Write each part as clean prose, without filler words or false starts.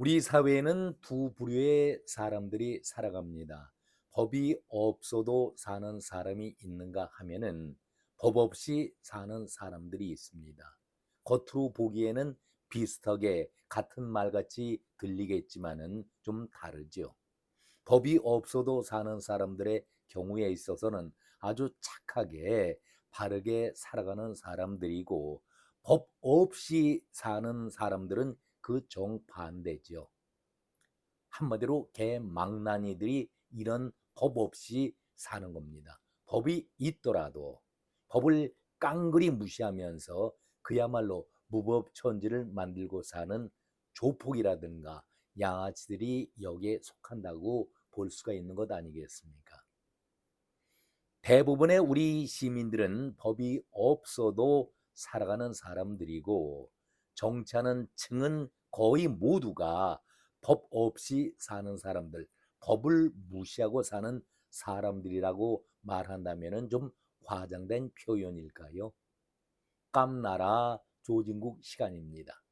우리 사회에는 두 부류의 사람들이 살아갑니다. 법이 없어도 사는 사람이 있는가 하면은 법 없이 사는 사람들이 있습니다. 겉으로 보기에는 비슷하게 같은 말같이 들리겠지만은 좀 다르죠. 법이 없어도 사는 사람들의 경우에 있어서는 아주 착하게 바르게 살아가는 사람들이고, 법 없이 사는 사람들은 그 정반대죠. 한마디로 개망나니들이 이런 법 없이 사는 겁니다. 법이 있더라도 법을 깡그리 무시하면서 그야말로 무법천지를 만들고 사는 조폭이라든가 양아치들이 여기에 속한다고 볼 수가 있는 것 아니겠습니까? 대부분의 우리 시민들은 법이 없어도 살아가는 사람들이고, 정치하는 층은 거의 모두가 법 없이 사는 사람들, 법을 무시하고 사는 사람들이라고 말한다면 좀 과장된 표현일까요? 깜나라 조진국 시간입니다.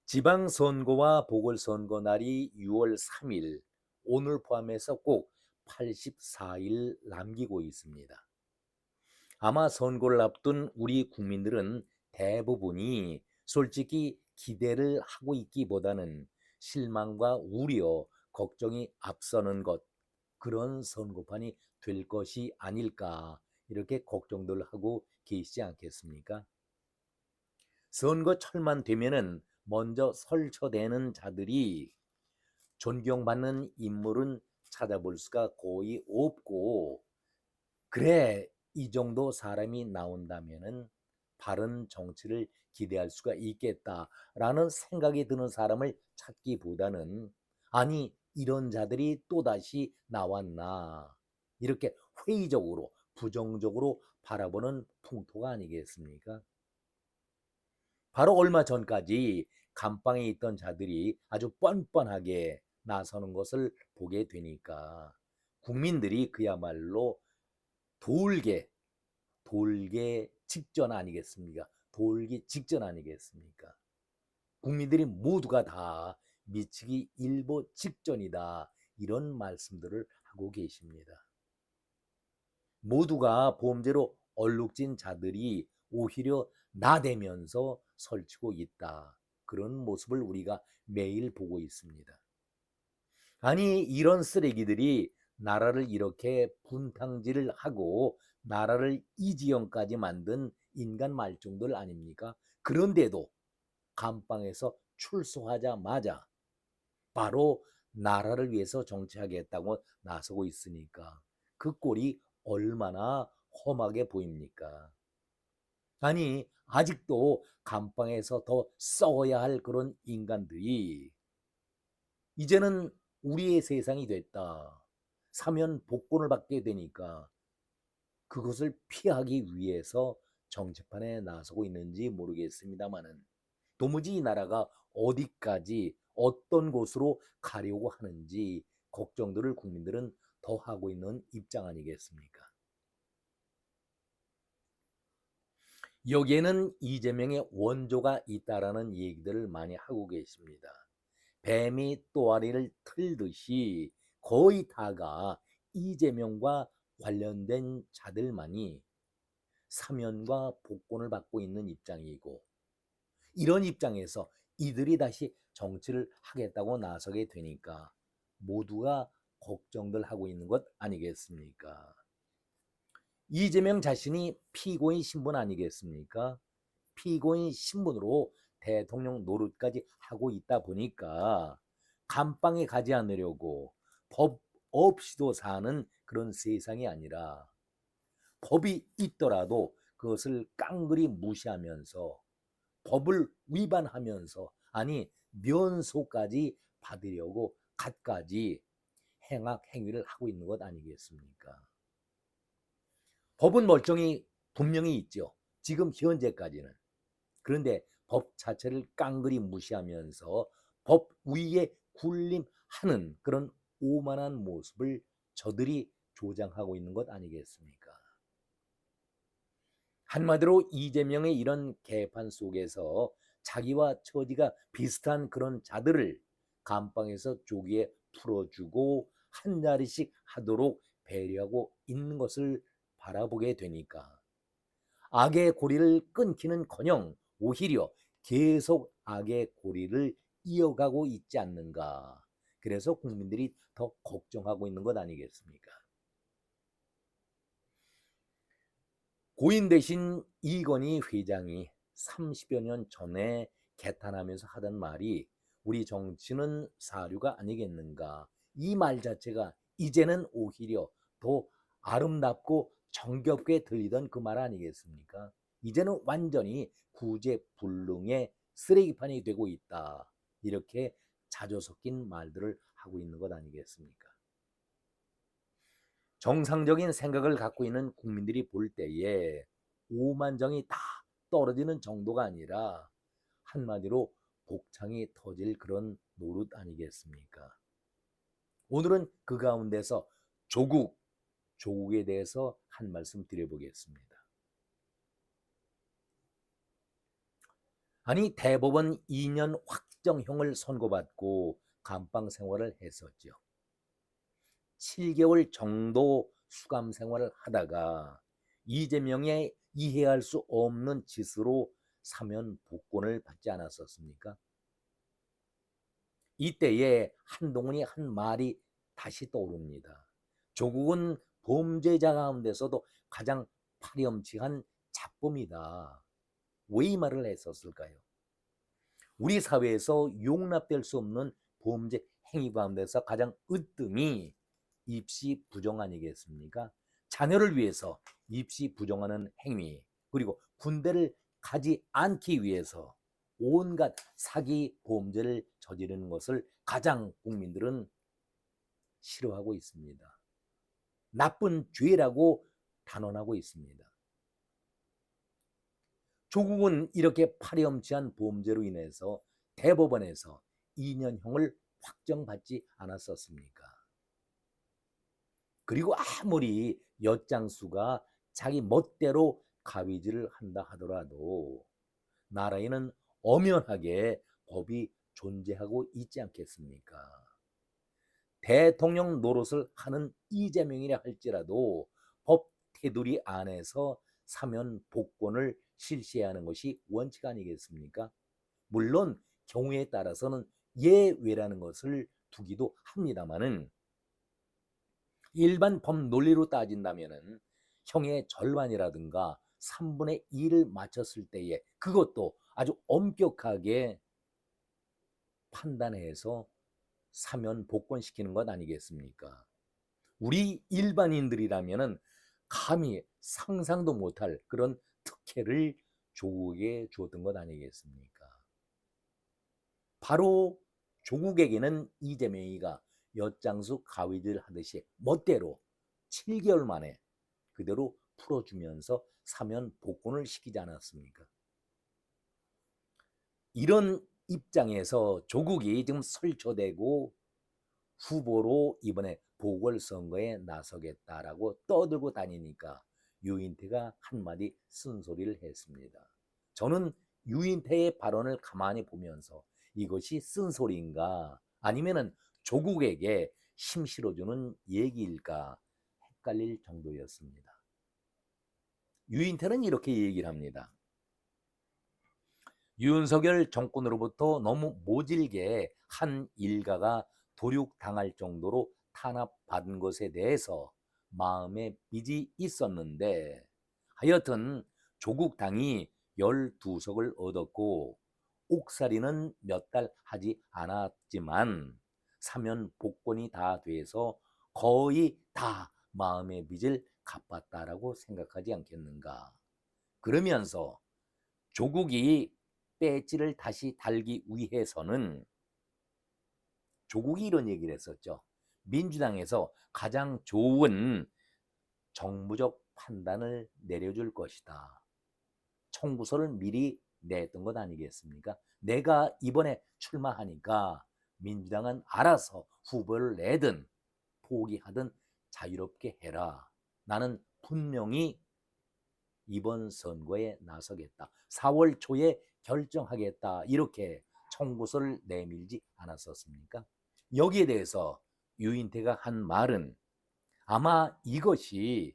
지방선거와 보궐선거 날이 6월 3일, 오늘 포함해서 꼭 84일 남기고 있습니다. 아마 선거를 앞둔 우리 국민들은 대부분이 솔직히 기대를 하고 있기보다는 실망과 우려, 걱정이 앞서는 것, 그런 선거판이 될 것이 아닐까, 이렇게 걱정들 하고 계시지 않겠습니까? 선거철만 되면은 먼저 설쳐대는 자들이 존경받는 인물은 찾아볼 수가 거의 없고, 그래, 이 정도 사람이 나온다면은 바른 정치를 기대할 수가 있겠다라는 생각이 드는 사람을 찾기보다는, 아니 이런 자들이 또다시 나왔나, 이렇게 회의적으로 부정적으로 바라보는 풍토가 아니겠습니까? 바로 얼마 전까지 감방에 있던 자들이 아주 뻔뻔하게 나서는 것을 보게 되니까 국민들이 그야말로 돌게 돌게 직전 아니겠습니까? 돌기 직전 아니겠습니까? 국민들이 모두가 다 미치기 일보 직전이다, 이런 말씀들을 하고 계십니다. 모두가 범죄로 얼룩진 자들이 오히려 나대면서 설치고 있다, 그런 모습을 우리가 매일 보고 있습니다. 아니 이런 쓰레기들이 나라를 이렇게 분탕질을 하고 나라를 이 지경까지 만든 인간 말종들 아닙니까? 그런데도 감방에서 출소하자마자 바로 나라를 위해서 정치하겠다고 나서고 있으니까 그 꼴이 얼마나 험하게 보입니까? 아니 아직도 감방에서 더 썩어야 할 그런 인간들이 이제는 우리의 세상이 됐다, 사면 복권을 받게 되니까 그것을 피하기 위해서 정치판에 나서고 있는지 모르겠습니다만은, 도무지 이 나라가 어디까지 어떤 곳으로 가려고 하는지 걱정들을 국민들은 더 하고 있는 입장 아니겠습니까? 여기에는 이재명의 원조가 있다라는 얘기들을 많이 하고 계십니다. 뱀이 또아리를 틀듯이 거의 다가 이재명과 관련된 자들만이 사면과 복권을 받고 있는 입장이고, 이런 입장에서 이들이 다시 정치를 하겠다고 나서게 되니까 모두가 걱정들 하고 있는 것 아니겠습니까? 이재명 자신이 피고인 신분 아니겠습니까? 피고인 신분으로 대통령 노릇까지 하고 있다 보니까 감방에 가지 않으려고 법 없이도 사는 그런 세상이 아니라, 법이 있더라도 그것을 깡그리 무시하면서 법을 위반하면서, 아니 면소까지 받으려고 갖가지 행악 행위를 하고 있는 것 아니겠습니까? 법은 멀쩡히 분명히 있죠, 지금 현재까지는. 그런데 법 자체를 깡그리 무시하면서 법 위에 군림하는 그런 오만한 모습을 저들이 조장하고 있는 것 아니겠습니까? 한마디로 이재명의 이런 개판 속에서 자기와 처지가 비슷한 그런 자들을 감방에서 조기에 풀어주고 한 자리씩 하도록 배려하고 있는 것을 바라보게 되니까 악의 고리를 끊기는커녕 오히려 계속 악의 고리를 이어가고 있지 않는가. 그래서 국민들이 더 걱정하고 있는 것 아니겠습니까? 고인 대신 이건희 회장이 30여 년 전에 개탄하면서 하던 말이 우리 정치는 사류가 아니겠는가. 이 말 자체가 이제는 오히려 더 아름답고 정겹게 들리던 그 말 아니겠습니까? 이제는 완전히 구제불능의 쓰레기판이 되고 있다. 이렇게 자조 섞인 말들을 하고 있는 것 아니겠습니까? 정상적인 생각을 갖고 있는 국민들이 볼 때에 오만정이 다 떨어지는 정도가 아니라 한마디로 복창이 터질 그런 노릇 아니겠습니까? 오늘은 그 가운데서 조국에 대해서 한 말씀 드려보겠습니다. 아니 대법원 2년 확정형을 선고받고 감방 생활을 했었죠. 7개월 정도 수감 생활을 하다가 이재명의 이해할 수 없는 짓으로 사면 복권을 받지 않았었습니까? 이때에 한동훈이 한 말이 다시 떠오릅니다. 조국은 범죄자 가운데서도 가장 파렴치한 잡범이다. 왜 이 말을 했었을까요? 우리 사회에서 용납될 수 없는 범죄 행위 가운데서 가장 으뜸이 입시 부정 아니겠습니까? 자녀를 위해서 입시 부정하는 행위, 그리고 군대를 가지 않기 위해서 온갖 사기 범죄를 저지르는 것을 가장 국민들은 싫어하고 있습니다. 나쁜 죄라고 단언하고 있습니다. 조국은 이렇게 파렴치한 범죄로 인해서 대법원에서 2년형을 확정받지 않았었습니까? 그리고 아무리 엿장수가 자기 멋대로 가위질을 한다 하더라도 나라에는 엄연하게 법이 존재하고 있지 않겠습니까? 대통령 노릇을 하는 이재명이라 할지라도 법 테두리 안에서 사면 복권을 실시해야 하는 것이 원칙 아니겠습니까? 물론 경우에 따라서는 예외라는 것을 두기도 합니다마는 일반 법 논리로 따진다면은 형의 절반이라든가 3분의 1을 맞췄을 때에 그것도 아주 엄격하게 판단해서 사면 복권시키는 것 아니겠습니까? 우리 일반인들이라면은 감히 상상도 못할 그런 특혜를 조국에 주었던 것 아니겠습니까? 바로 조국에게는 이재명이가 엿장수 가위질 하듯이 멋대로 7개월 만에 그대로 풀어주면서 사면 복권을 시키지 않았습니까? 이런 입장에서 조국이 지금 설쳐되고 후보로 이번에 보궐선거에 나서겠다라고 떠들고 다니니까 유인태가 한마디 쓴소리를 했습니다. 저는 유인태의 발언을 가만히 보면서 이것이 쓴소리인가 아니면은 조국에게 힘 실어주는 얘기일까 헷갈릴 정도였습니다. 유인태는 이렇게 얘기를 합니다. 윤석열 정권으로부터 너무 모질게 한 일가가 도륙당할 정도로 탄압받은 것에 대해서 마음에 빚이 있었는데 하여튼 조국 당이 12석을 얻었고 옥살이는 몇 달 하지 않았지만 사면 복권이 다 돼서 거의 다 마음의 빚을 갚았다라고 생각하지 않겠는가. 그러면서 조국이 배지를 다시 달기 위해서는 조국이 이런 얘기를 했었죠. 민주당에서 가장 좋은 정무적 판단을 내려줄 것이다. 청구서를 미리 냈던 것 아니겠습니까? 내가 이번에 출마하니까 민주당은 알아서 후보를 내든 포기하든 자유롭게 해라. 나는 분명히 이번 선거에 나서겠다. 4월 초에 결정하겠다. 이렇게 청구서를 내밀지 않았었습니까? 여기에 대해서 유인태가 한 말은 아마 이것이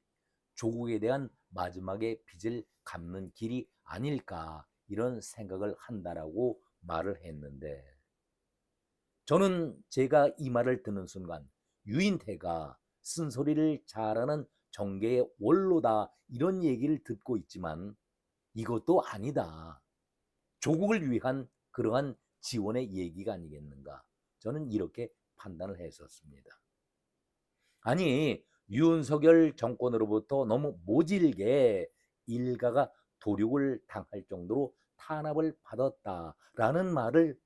조국에 대한 마지막에 빚을 갚는 길이 아닐까 이런 생각을 한다라고 말을 했는데 저는 제가 이 말을 듣는 순간 유인태가 쓴소리를 잘하는 정계의 원로다 이런 얘기를 듣고 있지만 이것도 아니다. 조국을 위한 그러한 지원의 얘기가 아니겠는가. 저는 이렇게 판단을 했었습니다. 아니 윤석열 정권으로부터 너무 모질게 일가가 도륙을 당할 정도로 탄압을 받았다라는 말을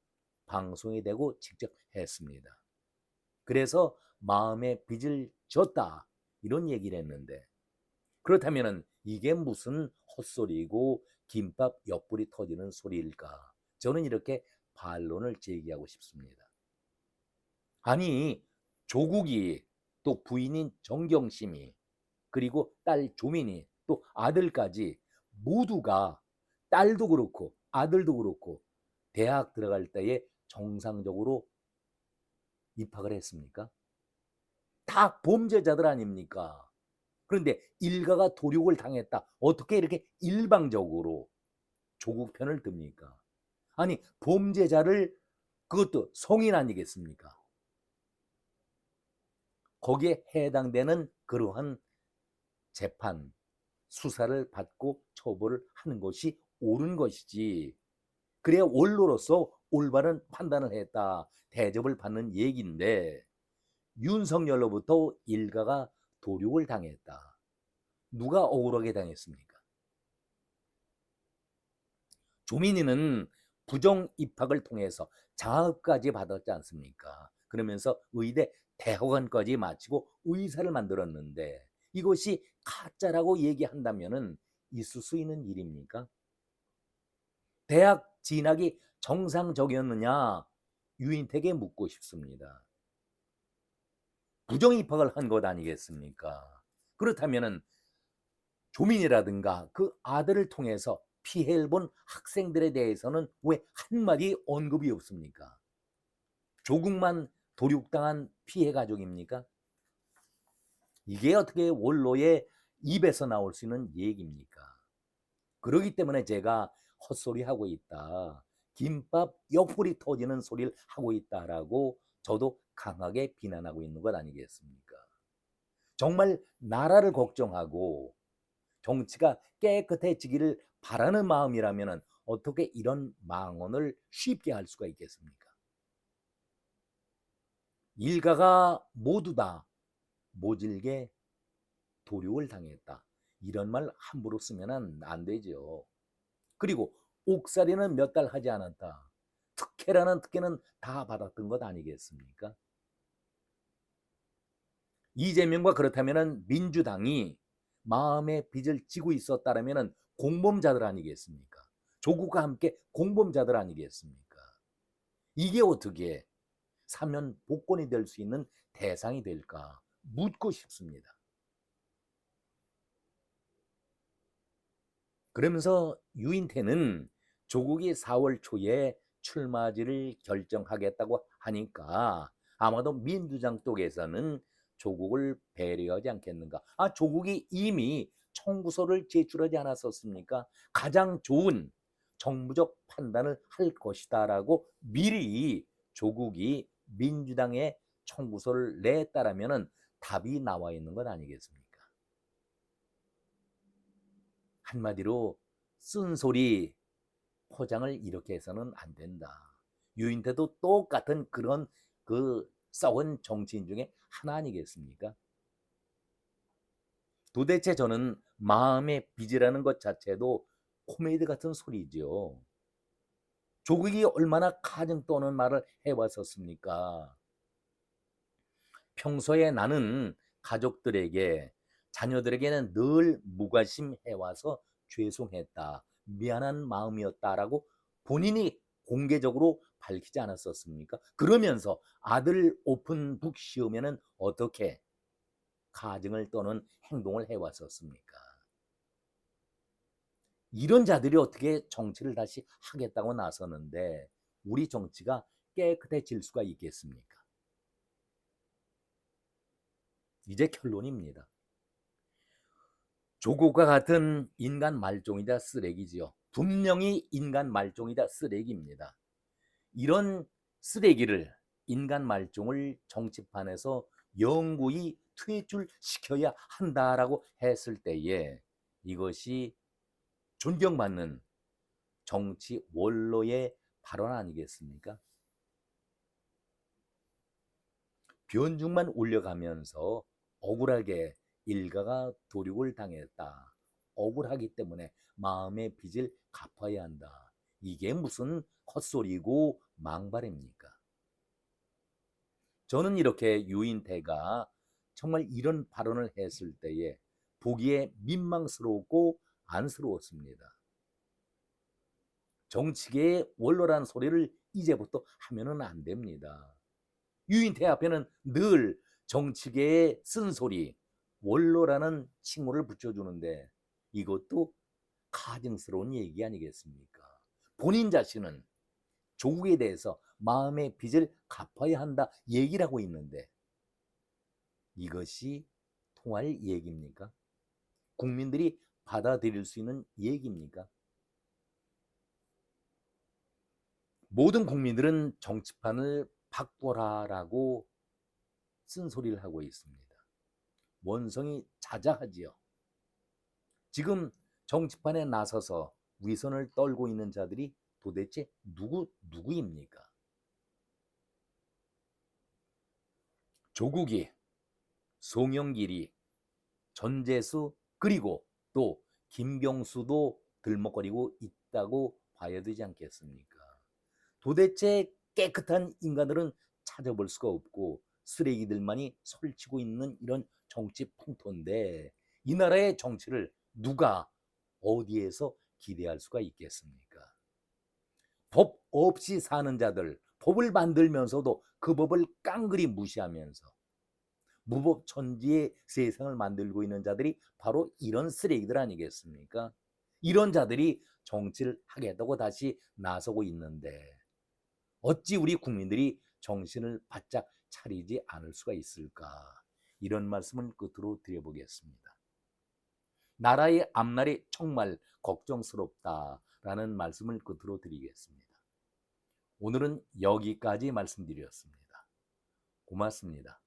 방송에 대고 직접 했습니다. 그래서 마음의 빚을 졌다 이런 얘기를 했는데 그렇다면 이게 무슨 헛소리고 김밥 옆구리 터지는 소리일까? 저는 이렇게 반론을 제기하고 싶습니다. 아니 조국이 또 부인인 정경심이 그리고 딸 조민이 또 아들까지 모두가 딸도 그렇고 아들도 그렇고 대학 들어갈 때에 정상적으로 입학을 했습니까? 다 범죄자들 아닙니까? 그런데 일가가 도륙을 당했다. 어떻게 이렇게 일방적으로 조국 편을 듭니까? 아니 범죄자를 그것도 성인 아니겠습니까? 거기에 해당되는 그러한 재판, 수사를 받고 처벌을 하는 것이 옳은 것이지. 그래야 원로로서 올바른 판단을 했다. 대접을 받는 얘기인데 윤석열로부터 일가가 도륙을 당했다. 누가 억울하게 당했습니까? 조민이는 부정 입학을 통해서 장학까지 받았지 않습니까? 그러면서 의대 대학원까지 마치고 의사를 만들었는데 이것이 가짜라고 얘기한다면 있을 수 있는 일입니까? 대학 진학이 정상적이었느냐? 유인택에 묻고 싶습니다. 부정 입학을 한 것 아니겠습니까? 그렇다면 조민이라든가 그 아들을 통해서 피해를 본 학생들에 대해서는 왜 한마디 언급이 없습니까? 조국만 도륙당한 피해 가족입니까? 이게 어떻게 원로의 입에서 나올 수 있는 얘기입니까? 그러기 때문에 제가 헛소리하고 있다. 김밥 옆구리 터지는 소리를 하고 있다라고 저도 강하게 비난하고 있는 것 아니겠습니까? 정말 나라를 걱정하고 정치가 깨끗해지기를 바라는 마음이라면 어떻게 이런 망언을 쉽게 할 수가 있겠습니까? 일가가 모두 다 모질게 도륙을 당했다. 이런 말 함부로 쓰면 안 되죠. 그리고 옥살이는 몇 달 하지 않았다. 특혜라는 특혜는 다 받았던 것 아니겠습니까? 이재명과 그렇다면 민주당이 마음의 빚을 지고 있었다면 공범자들 아니겠습니까? 조국과 함께 공범자들 아니겠습니까? 이게 어떻게 사면 복권이 될 수 있는 대상이 될까 묻고 싶습니다. 그러면서 유인태는 조국이 4월 초에 출마지를 결정하겠다고 하니까 아마도 민주당 쪽에서는 조국을 배려하지 않겠는가. 조국이 이미 청구서를 제출하지 않았었습니까? 가장 좋은 정무적 판단을 할 것이다라고 미리 조국이 민주당에 청구서를 냈다라면 답이 나와 있는 것 아니겠습니까? 한마디로 쓴소리 포장을 이렇게 해서는 안 된다. 유인태도 똑같은 그런 그 썩은 정치인 중에 하나 아니겠습니까? 도대체 저는 마음의 빚이라는 것 자체도 코미디 같은 소리죠. 조국이 얼마나 가증 떠는 말을 해왔었습니까? 평소에 나는 가족들에게 자녀들에게는 늘 무관심해와서 죄송했다. 미안한 마음이었다라고 본인이 공개적으로 밝히지 않았었습니까? 그러면서 아들 오픈북 시험에는 어떻게 가증을 떠는 행동을 해왔었습니까? 이런 자들이 어떻게 정치를 다시 하겠다고 나서는데 우리 정치가 깨끗해질 수가 있겠습니까? 이제 결론입니다. 조국과 같은 인간 말종이다 쓰레기지요. 분명히 인간 말종이다 쓰레기입니다. 이런 쓰레기를 인간 말종을 정치판에서 영구히 퇴출시켜야 한다라고 했을 때에 이것이 존경받는 정치 원로의 발언 아니겠습니까? 변죽만 올려가면서 억울하게 일가가 도륙을 당했다. 억울하기 때문에 마음의 빚을 갚아야 한다. 이게 무슨 헛소리고 망발입니까? 저는 이렇게 유인태가 정말 이런 발언을 했을 때에 보기에 민망스럽고 안쓰러웠습니다. 정치계의 원로란 소리를 이제부터 하면은 안 됩니다. 유인태 앞에는 늘 정치계의 쓴소리, 원로라는 칭호를 붙여주는데 이것도 가증스러운 얘기 아니겠습니까? 본인 자신은 조국에 대해서 마음의 빚을 갚아야 한다 얘기를 하고 있는데 이것이 통할 얘기입니까? 국민들이 받아들일 수 있는 얘기입니까? 모든 국민들은 정치판을 바꿔라라고 쓴소리를 하고 있습니다. 원성이 자자하지요. 지금 정치판에 나서서 위선을 떨고 있는 자들이 도대체 누구입니까? 조국이, 송영길이, 전재수 그리고 또 김경수도 들먹거리고 있다고 봐야 되지 않겠습니까? 도대체 깨끗한 인간들은 찾아볼 수가 없고 쓰레기들만이 설치고 있는 이런 정치 풍토인데 이 나라의 정치를 누가 어디에서 기대할 수가 있겠습니까? 법 없이 사는 자들, 법을 만들면서도 그 법을 깡그리 무시하면서 무법천지의 세상을 만들고 있는 자들이 바로 이런 쓰레기들 아니겠습니까? 이런 자들이 정치를 하겠다고 다시 나서고 있는데 어찌 우리 국민들이 정신을 바짝 차리지 않을 수가 있을까? 이런 말씀을 끝으로 드려보겠습니다. 나라의 앞날이 정말 걱정스럽다라는 말씀을 끝으로 드리겠습니다. 오늘은 여기까지 말씀드렸습니다. 고맙습니다.